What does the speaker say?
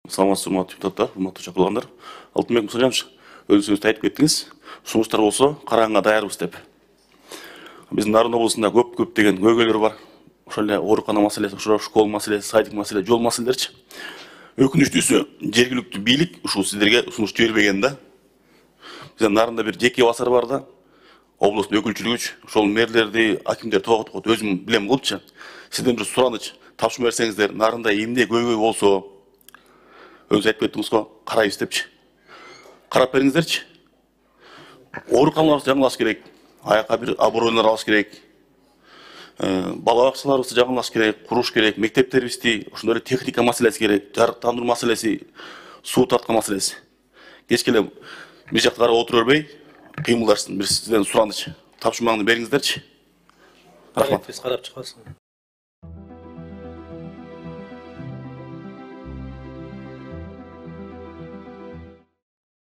Саламатсызбы, урматтуу депутаттар, урматтуу чакырылгандар. Алтынбек Мусажанович, өзүңүз айтып кеттиңиз. Сунуштар болсо караганга даярбыз деп. Биздин Нарын облусунда көптөгөн көйгөйлөр бар. Ошол эле оорукана маселеси, школа маселеси, садик маселеси, жол маселелеричи. Өкүнүчтүүсү, жергиликтүү бийлик ушул сиздерге сунуш жибербеген да. Биздин Нарында бир жеке басар бар да. Облустун өкүлчүлүгүч, ошол мэрлерди, акимдерди токтоп өзүм билем болчу. Сизден бир сураныч, тапшырма берсеңиздер, Нарында эмне көйгөй болсо, өзү айтып кеттиңиз го, карайбыз депчи. Карап бериңиздерчи. Ооруканаларыбызды жаңылаш керек, аяка бир оборойлор алыш керек. Бала бакчаларыбызды жаңылаш керек, куруш керек, мектептерибизди, ошондой эле техника маселеси керек, жарыктандыруу маселеси, суу тарткан маселеси. Кечке эле бир жакта карап отура бербей, кыймылдашсын. Бир сизден сураныч, тапшырмаңды бериңиздерчи. Рахмат. Биз карап чыгабыз.